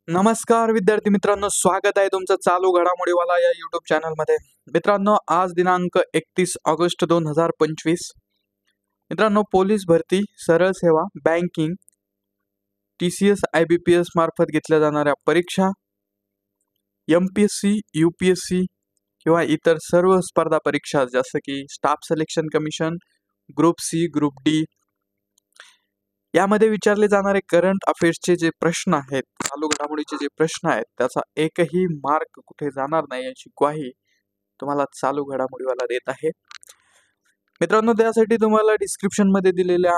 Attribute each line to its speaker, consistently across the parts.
Speaker 1: नमस्कार विद्यार्थी मित्रांनो, स्वागत आहे तुमचं चालू घडामोडीवाला या युट्यूब चॅनलमध्ये. मित्रांनो, आज दिनांक 31 ऑगस्ट 2025. मित्रांनो, पोलीस भरती, सरळ सेवा, बँकिंग, TCS IBPS मार्फत घेतल्या जाणाऱ्या परीक्षा, MPSC UPSC किंवा इतर सर्व स्पर्धा परीक्षा जसं की staff selection commission, group C, group D यामध्ये विचारले जाणारे करंट अफेअर्सचे जे प्रश्न आहेत, चालू घडामोडीचे जे प्रश्न आहेत, त्याचा एकही मार्क कुठे जाणार नाही याची ग्वाही तुम्हाला चालू घडामोडीवाला देत आहे. मित्रांनो, त्यासाठी तुम्हाला डिस्क्रिप्शन मध्ये दिलेल्या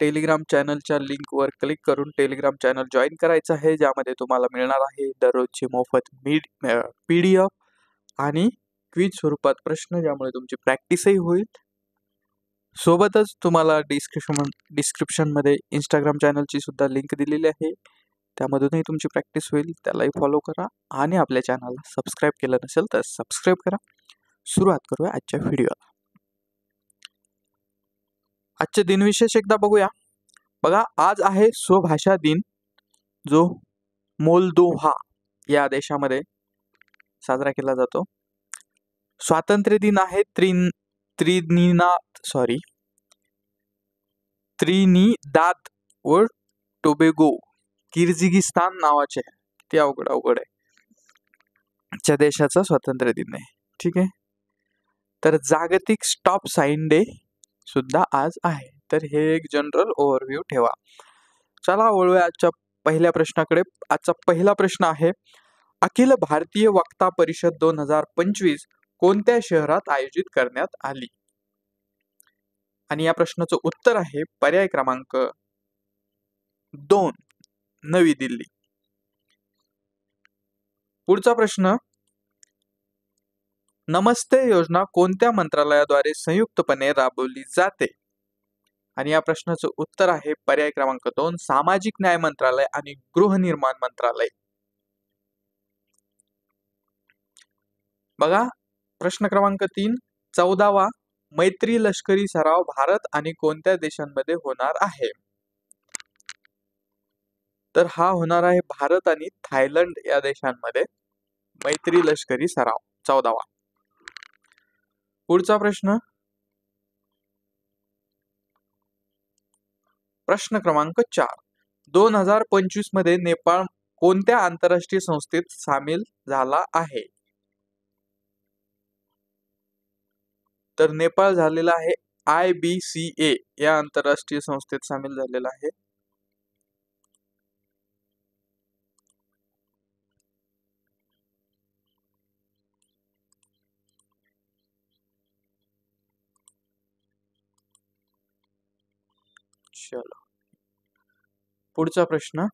Speaker 1: टेलिग्राम चॅनलच्या लिंकवर क्लिक करून टेलिग्राम चॅनल जॉईन करायचं आहे, ज्यामध्ये तुम्हाला मिळणार आहे दररोजचे मोफत PDF आणि क्विज स्वरूपात प्रश्न, ज्यामुळे तुमची प्रॅक्टिसही होईल. सोबतच तुम्हाला डिस्क्रिप्शन मध्ये इंस्टाग्राम चॅनलची सुद्धा लिंक दिलेली आहे, त्यामधूनही तुमची प्रॅक्टिस होईल. त्यालाही फॉलो करा आणि आपल्या चॅनलला सबस्क्राईब केलं नसेल तर सबस्क्राईब करा. सुरुवात करूया आजच्या व्हिडिओला. आजचे दिनविशेष एकदा बघूया. बघा, आज आहे स्वभाषा दिन, जो मोल्दोव्हा या देशामध्ये साजरा केला जातो. स्वातंत्र्य दिन आहे त्रिनिदाद व टोबॅगो किर्गिझिस्तान नावाचे, ते अवघड आहे च्या देशाचा स्वातंत्र्य दिन आहे. ठीक आहे. तर जागतिक स्टॉप साइन डे सुद्धा आज आहे. तर हे एक जनरल ओव्हरव्ह्यू ठेवा. चला वळूया आजच्या पहिल्या प्रश्नाकडे. आजचा पहिला प्रश्न आहे, अखिल भारतीय वक्ता परिषद 2025 कोणत्या शहरात आयोजित करण्यात आली? आणि या प्रश्नाचं उत्तर आहे पर्याय क्रमांक 2, नवी दिल्ली. पुढचा प्रश्न, नमस्ते योजना कोणत्या मंत्रालयाद्वारे संयुक्तपणे राबवली जाते? आणि या प्रश्नाचं उत्तर आहे पर्याय क्रमांक 2, सामाजिक न्याय मंत्रालय आणि गृहनिर्माण मंत्रालय. बघा, प्रश्न क्रमांक 3, 14वा मैत्री लष्करी सराव भारत आणि कोणत्या देशांमध्ये होणार आहे? तर हा होणार आहे भारत आणि थायलंड या देशांमध्ये मैत्री लष्करी सराव 14वा. पुढचा प्रश्न, प्रश्न क्रमांक 4, 2025 मध्ये नेपाळ कोणत्या आंतरराष्ट्रीय संस्थेत सामील झाला आहे? तर नेपाळ झालेला आहे IBCA या आंतरराष्ट्रीय संस्थेत सामील झालेला आहे. चलो, पुढचा प्रश्न,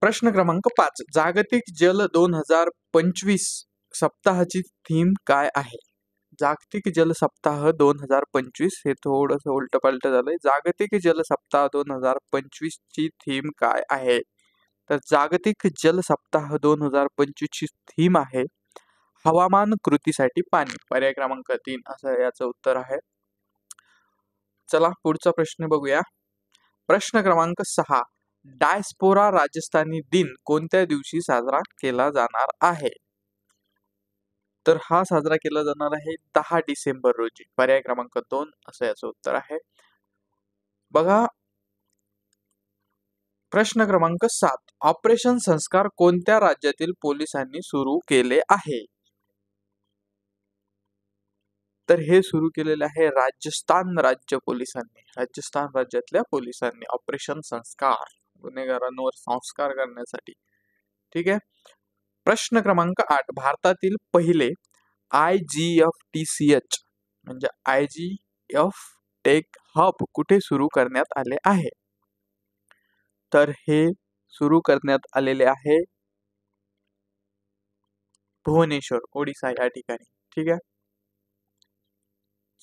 Speaker 1: प्रश्न क्रमांक 5, जागतिक जल 2025 सप्ताहाची थीम काय आहे? जागतिक जल सप्ताह 2025 हे थोडस उलटपालट झालंय. जागतिक जल सप्ताह 2025 ची थीम काय आहे? तर जागतिक जल सप्ताह 2025 ची थीम आहे हवामान कृतीसाठी पाणी. पर्याय क्रमांक 3 असं याचं उत्तर आहे. चला पुढचा प्रश्न बघूया. प्रश्न क्रमांक 6, डायस्पोरा राजस्थानी दिन कोणत्या दिवशी साजरा केला जाणार आहे? तर हा साजरा केला जाणार आहे 10 डिसेंबर रोजी. पर्याय क्रमांक 2 असं याचं उत्तर आहे. बघा, प्रश्न क्रमांक 7, ऑपरेशन संस्कार कोणत्या राज्यातील पोलिसांनी सुरू केले आहे? तर हे सुरू केलेले आहे राजस्थान राज्य पोलिसांनी, राजस्थान राज्यातल्या पोलिसांनी ऑपरेशन संस्कार, गुन्हेगारांवर संस्कार करण्यासाठी. ठीक आहे. प्रश्न क्रमांक 8, भारतातील पहिले IGFTCH म्हणजे IGF टेक हब कुठे सुरू करण्यात आले आहे? तर हे सुरू करण्यात आलेले आहे भुवनेश्वर, ओडिसा या ठिकाणी. ठीक आहे.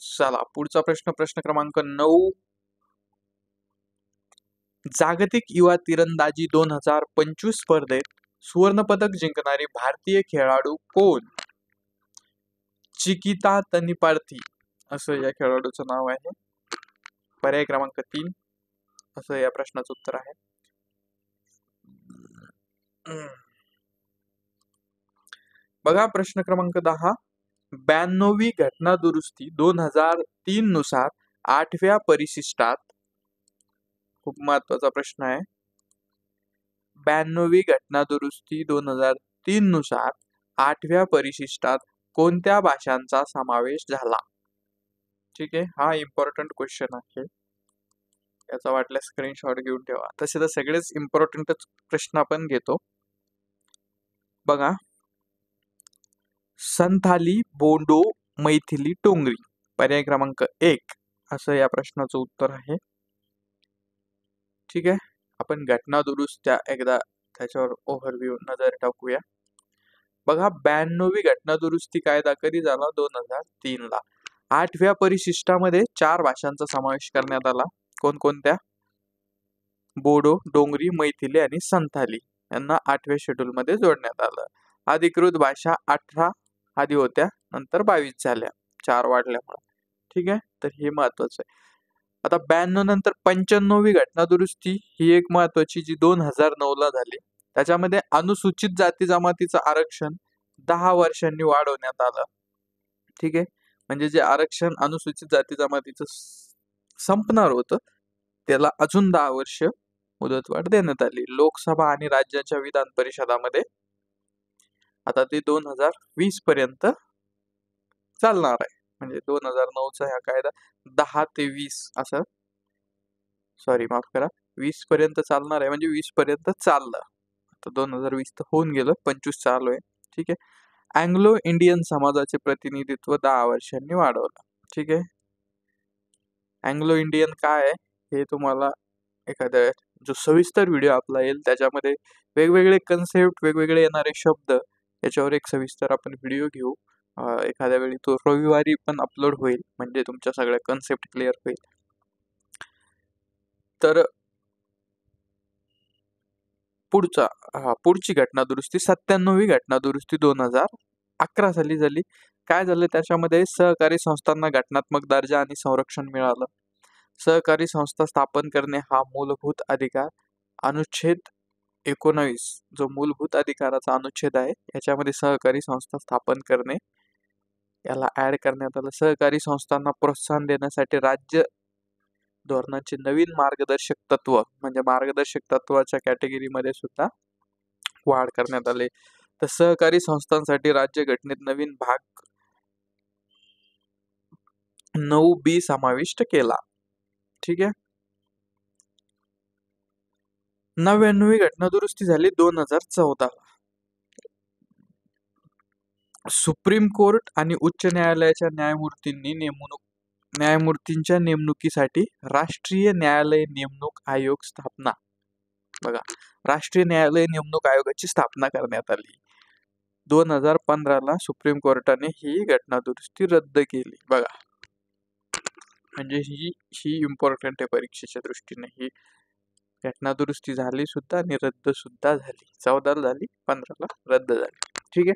Speaker 1: चला पुढचा प्रश्न, प्रश्न क्रमांक 9, जागतिक युवा तिरंदाजी 2025 स्पर्धेत सुवर्ण पदक जिंकणारी भारतीय खेळाडू कोण? चिकिता तनिपार्थी असं या खेळाडूचं नाव आहे. पर्याय क्रमांक 3 असं या प्रश्नाचं उत्तर आहे. बघा प्रश्न क्रमांक 10. 92वी घटना दुरुस्ती 2003 नुसार 8व्या परिशिष्टात, खूप महत्वाचा प्रश्न आहे, 92वी घटना दुरुस्ती 2003 नुसार 8व्या परिशिष्टात कोणत्या भाषांचा समावेश झाला? ठीक आहे, हा इम्पॉर्टंट क्वेश्चन आहे, याचा वाटल्यास स्क्रीनशॉट घेऊन ठेवा. तसे तर सगळेच इम्पॉर्टंटच प्रश्न आपण घेतो. बघा, संथाली, बोडो, मैथिली, टोंगरी, पर्याय क्रमांक 1 असं या प्रश्नाचं उत्तर आहे. ठीक आहे, आपण घटना दुरुस्त्या एकदा त्याच्यावर ओव्हरव्ह्यू नजर टाकूया. बघा, 92वी घटना दुरुस्ती कायदा कधी झाला? 2003 ला. 8व्या परिशिष्टामध्ये 4 भाषांचा समावेश करण्यात आला. कोणकोणत्या? बोडो, डोंगरी, मैथिली आणि संथाली यांना 8व्या शेड्यूल मध्ये जोडण्यात आलं. अधिकृत भाषा 18 आधी होत्या, नंतर 22 झाल्या, 4 वाढल्यामुळे. ठीक आहे, तर हे महत्वाचं आहे. आता 92 नंतर 95वी घटना दुरुस्ती ही एक महत्वाची, जी 2009 ला झाली. त्याच्यामध्ये अनुसूचित जाती जमातीचं आरक्षण 10 वर्षांनी वाढवण्यात आलं. ठीक आहे, म्हणजे जे आरक्षण अनुसूचित जाती जमातीचं संपणार होतं त्याला अजून 10 वर्ष मुदतवाढ देण्यात आली. लोकसभा आणि राज्याच्या विधान परिषदामध्ये आता ते 2020 पर्यंत चालणार आहे. म्हणजे 2009चा हा कायदा 10 ते 20 असं, सॉरी माफ करा, 20 पर्यंत चालणार आहे, म्हणजे 20 पर्यंत चाललं. आता 2020 तर होऊन गेलं, 25 चालू आहे. ठीक आहे, अँग्लो इंडियन समाजाचे प्रतिनिधित्व 10 वर्षांनी वाढवलं. ठीक आहे, अँग्लो इंडियन काय आहे हे तुम्हाला एखाद्या जो सविस्तर व्हिडिओ आपला येईल त्याच्यामध्ये वेगवेगळे कन्सेप्ट, वेगवेगळे येणारे शब्द, याच्यावर एक सविस्तर आपण व्हिडिओ घेऊ. एखाद्या वेळी तो रविवारी पण अपलोड होईल, म्हणजे तुमच्या सगळ्या कन्सेप्ट क्लिअर होईल. तर पुढची घटना दुरुस्ती 97वी घटना दुरुस्ती 2011 साली झाली. काय झालं त्याच्यामध्ये? सहकारी संस्थांना घटनात्मक दर्जा आणि संरक्षण मिळालं. सहकारी संस्था स्थापन करणे हा मूलभूत अधिकार, अनुच्छेद 19 जो मूलभूत अधिकाराचा अनुच्छेद आहे, याच्यामध्ये सहकारी संस्था स्थापन करणे याला ऍड करण्यात आलं. सहकारी संस्थांना प्रोत्साहन देण्यासाठी राज्य धोरणाचे नवीन मार्गदर्शक तत्व, म्हणजे मार्गदर्शक तत्वाच्या कॅटेगरीमध्ये सुद्धा वाढ करण्यात आली. तर सहकारी संस्थांसाठी राज्य घटनेत नवीन भाग 9B समाविष्ट केला. ठीक आहे, 99वी घटना दुरुस्ती झाली 2014 ला. सुप्रीम कोर्ट आणि उच्च न्यायालयाच्या न्यायमूर्तींच्या नेमणुकीसाठी राष्ट्रीय न्यायालय नेमणूक आयोग स्थापना. बघा, राष्ट्रीय न्यायालय नेमणूक आयोगाची स्थापना करण्यात आली. 2015 ला सुप्रीम कोर्टाने ही घटना दुरुस्ती रद्द केली. बघा, म्हणजे ही इम्पॉर्टंट आहे परीक्षेच्या दृष्टीने. ही घटना दुरुस्ती झाली सुद्धा आणि रद्द सुद्धा झाली. 14 ला झाली, 15 ला रद्द झाली. ठीक आहे,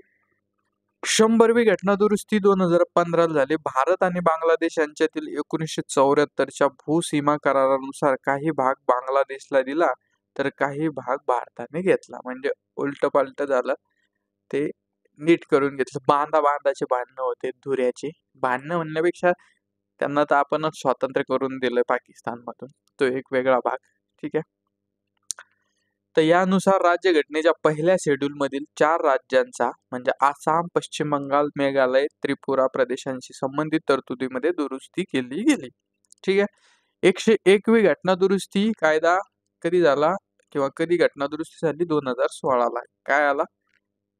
Speaker 1: 100वी घटना दुरुस्ती 2015 झाली. भारत आणि बांगलादेश यांच्यातील 1974च्या भूसीमा करारानुसार काही भाग बांगलादेशला दिला, तर काही भाग भारताने घेतला. म्हणजे उलट पालट झालं, ते नीट करून घेतलं. बांधाचे भांडणं होते, धुऱ्याचे भांडणं म्हणण्यापेक्षा त्यांना तर आपणच स्वातंत्र्य करून दिलं पाकिस्तानमधून, तो एक वेगळा भाग. ठीक आहे, तर यानुसार राज्यघटनेच्या पहिल्या शेड्यूल मधील 4 राज्यांचा, म्हणजे आसाम, पश्चिम बंगाल, मेघालय, त्रिपुरा प्रदेशांशी संबंधित तरतुदीमध्ये दुरुस्ती केली गेली. ठीक आहे, 101वी घटना दुरुस्ती कायदा कधी झाला किंवा कधी घटना दुरुस्ती झाली? 2016 ला. काय आला?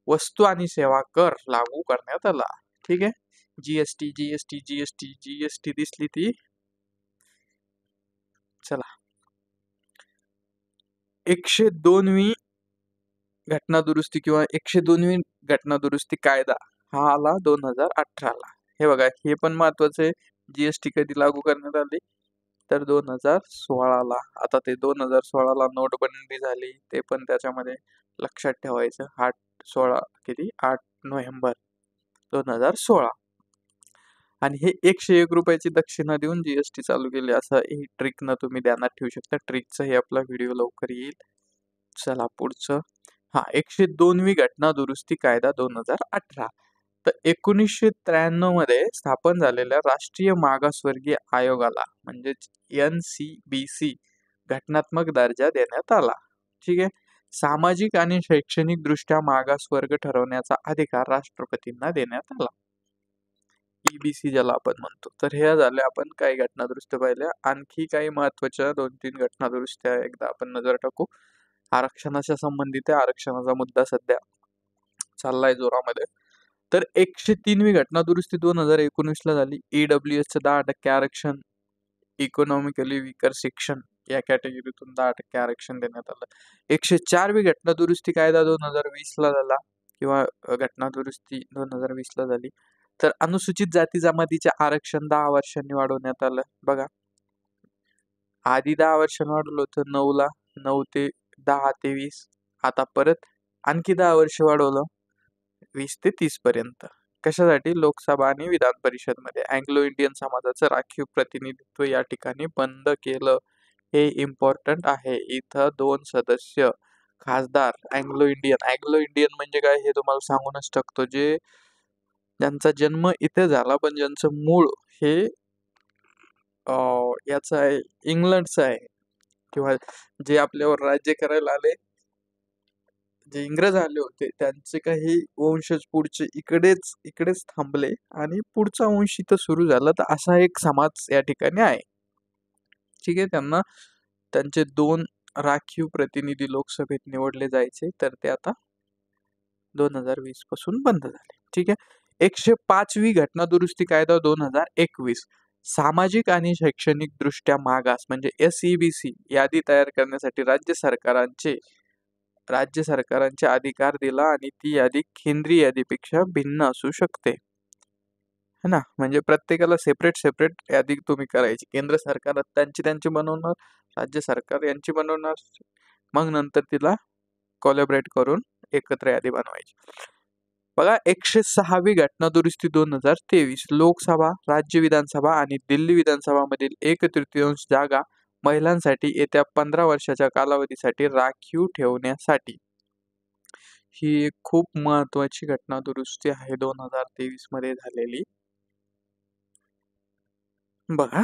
Speaker 1: वस्तू आणि सेवा कर लागू करण्यात आला. ठीक आहे, जीएसटी जीएसटी जीएसटी जीएसटी दिसली ती. चला, 102वी घटना दुरुस्ती किंवा 102वी घटना दुरुस्ती कायदा हा आला 2018 ला. हे बघा, हे पण महत्वाचं आहे. जीएसटी कधी लागू करण्यात आली? तर 2016 ला. आता ते 2016 ला नोटबंदी झाली, ते पण त्याच्यामध्ये लक्षात ठेवायचं. 8 नोव्हेंबर 2016. आणि हे 101 रुपयाची दक्षिणा देऊन जीएसटी चालू केली, असं ही ट्रिकनं तुम्ही ध्यानात ठेवू शकता. ट्रिकचं हे आपला व्हिडिओ लवकर येईल. चला पुढचं. 102वी घटना दुरुस्ती कायदा 2018. तर 1993 मध्ये स्थापन झालेल्या राष्ट्रीय मागासवर्गीय आयोगाला म्हणजेच NCBC घटनात्मक दर्जा देण्यात आला. ठीक आहे. सामाजिक आणि शैक्षणिक दृष्ट्या मागास वर्ग ठरवण्याचा अधिकार राष्ट्रपतींना देण्यात आला. EBC ज्याला आपण म्हणतो. तर ह्या झाल्या आपण काही घटना दुरुस्त्या पाहिल्या. आणखी काही महत्वाच्या 2-3 घटना दुरुस्त्या एकदा आपण नजर टाकू. आरक्षणाच्या संबंधित आहे. आरक्षणाचा मुद्दा सध्या चाललाय जोरामध्ये. तर 103वी घटना दुरुस्ती 2019ला झाली. EWSचं 10% आरक्षण, इकॉनॉमिकली वीकर सेक्शन या कॅटेगरीतून 10% आरक्षण देण्यात आलं. 104वी घटना दुरुस्ती कायदा 2020ला झाला किंवा घटना दुरुस्ती 2020ला झाली. तर अनुसूचित जाती जमातीचे आरक्षण 10 वर्षांनी वाढवण्यात आलं. बघा, आधी 10 वर्षांनी वाढवलं होतं 9ला, 9 ते 10 ते 20. आता परत आणखी 10 वर्ष वाढवलं 20 ते 30 पर्यंत. कशासाठी? लोकसभा आणि विधान परिषदमध्ये अँग्लो इंडियन समाजाचं राखीव प्रतिनिधित्व या ठिकाणी बंद केलं. हे इम्पॉर्टंट आहे. इथं 2 सदस्य खासदार अँग्लो इंडियन म्हणजे काय हे तुम्हाला सांगूनच टाकतो. ज्यांचा जन्म इथे झाला पण ज्यांचं मूळ हे याचं आहे, इंग्लंडचं आहे, किंवा जे आपल्यावर राज्य करायला आले, जे इंग्रज आले होते, त्यांचे काही वंशज पुढचे इकडेच थांबले आणि पुढचा वंश इथं सुरू झाला. तर असा एक समाज या ठिकाणी आहे. ठीक आहे. त्यांना त्यांचे 2 राखीव प्रतिनिधी लोकसभेत निवडले जायचे, तर ते आता 2020 पासून बंद झाले. ठीक आहे. 105वी घटना दुरुस्ती कायदा 2021 सामाजिक आणि शैक्षणिक दृष्ट्या मागास म्हणजे SEBC यादी तयार करण्यासाठी राज्य सरकारांचे अधिकार दिला आणि ती यादी केंद्रीय यादीपेक्षा भिन्न असू शकते. है ना? म्हणजे प्रत्येकाला सेपरेट यादी तुम्ही करायची. केंद्र सरकार त्यांची बनवणार, राज्य सरकार यांची बनवणार, मग नंतर तिला कोलॅबरेट करून एकत्र यादी बनवायची. बघा, 106वी घटना दुरुस्ती 2023 लोकसभा, राज्य विधानसभा आणि दिल्ली विधानसभा मधील 1/3 जागा महिलांसाठी येत्या 15 वर्षाच्या कालावधीसाठी राखीव ठेवण्यासाठी. ही एक खूप महत्वाची घटना दुरुस्ती आहे 2023 मध्ये झालेली. बघा,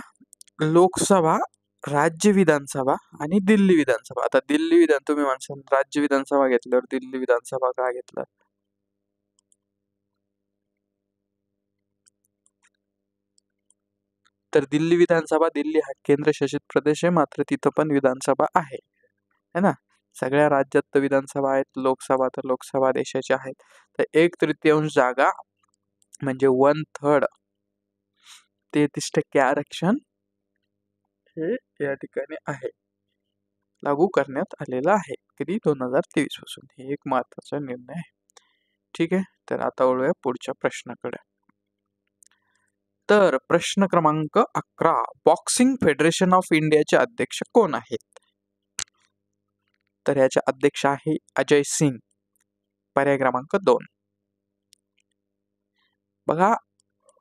Speaker 1: लोकसभा, राज्य विधानसभा आणि दिल्ली विधानसभा. आता तुम्ही म्हणसाल राज्य विधानसभा घेतल्यावर दिल्ली विधानसभा का घेतला? तर दिल्ली विधानसभा, दिल्ली हा केंद्रशासित प्रदेश आहे, मात्र तिथं पण विधानसभा आहे, है ना? सगळ्या राज्यात तर विधानसभा आहेत, लोकसभा तर लोकसभा देशाच्या आहेत. तर 1/3 जागा म्हणजे 1/3 33% आरक्षण हे या ठिकाणी आहे, लागू करण्यात आलेला आहे. कधी? 2023 पासून. हे एक महत्वाचा निर्णय आहे. ठीक आहे. तर आता वळूया पुढच्या प्रश्नाकडे. तर प्रश्न क्रमांक 11. बॉक्सिंग फेडरेशन ऑफ इंडियाचे अध्यक्ष कोण आहेत? तर याचे अध्यक्ष आहे अजय सिंग. पर्याय क्रमांक 2. बघा,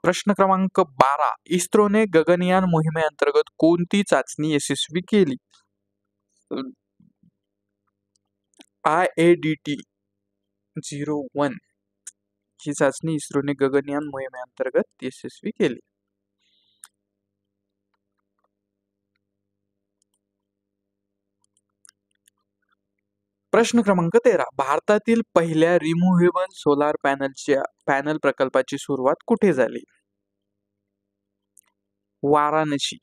Speaker 1: प्रश्न क्रमांक 12. इस्रोने गगनयान मोहिमेअंतर्गत कोणती चाचणी यशस्वी केली? IADT-01 ही चाचणी इस्रोने गगनयान मोहिमेअंतर्गत यशस्वी केली. प्रश्न क्रमांक 13. भारतातील पहिल्या रिमूव्हेबल सोलार पॅनल प्रकल्पाची सुरुवात कुठे झाली? वाराणसी.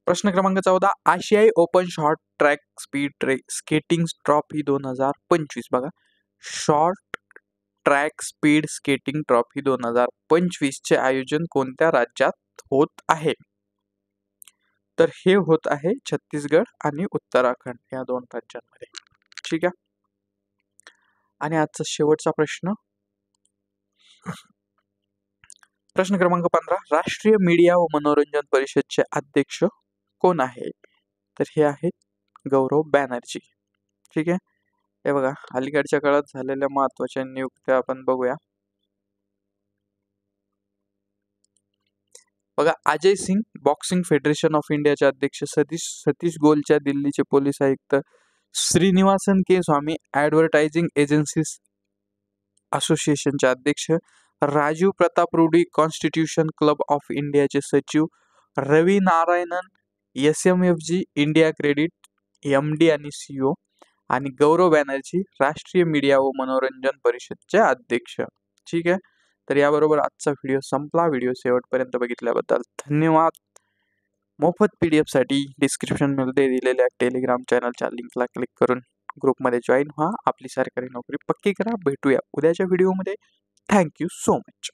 Speaker 1: प्रश्न क्रमांक 14. आशियाई open short track speed skating trophy 2025. बघा, short track speed skating trophy 2025 चे आयोजन कोणत्या राज्यात होत आहे? तर हे होत आहे छत्तीसगड आणि उत्तराखंड या 2 राज्यांमध्ये. ठीक आहे. आणि आजचा शेवटचा प्रश्न, प्रश्न क्रमांक 15. राष्ट्रीय मीडिया व मनोरंजन परिषदचे अध्यक्ष कोण आहे? तर हे आहेत गौरव बॅनर्जी. ठीक आहे. हे बघा, अलीकडच्या काळात झालेल्या महत्त्वाच्या नियुक्त्या आपण बघूया. बघा, Ajay Singh boxing federation of इंडियाचे अध्यक्ष, सतीश गोलच्या दिल्लीचे पोलीस आयुक्त, Srinivasan K Swamy advertising agencies असोसिएशनचे अध्यक्ष, Rajiv Pratap Rudy constitution club of इंडियाचे सचिव, Ravi Narayanan SMFG India credit MD आणि CEO, आणि गौरव बॅनर्जी राष्ट्रीय मीडिया व मनोरंजन परिषदचे अध्यक्ष. ठीक आहे, तर याबरोबर आजचा व्हिडिओ संपला. व्हिडिओ शेवटपर्यंत बघितल्याबद्दल धन्यवाद. मोफत PDF साठी डिस्क्रिप्शनमध्ये दिलेल्या टेलिग्राम चॅनलच्या लिंकला क्लिक करून ग्रुपमध्ये जॉईन व्हा. आपली सरकारी नोकरी पक्की करा. भेटूया उद्याच्या व्हिडिओमध्ये. Thank you so much.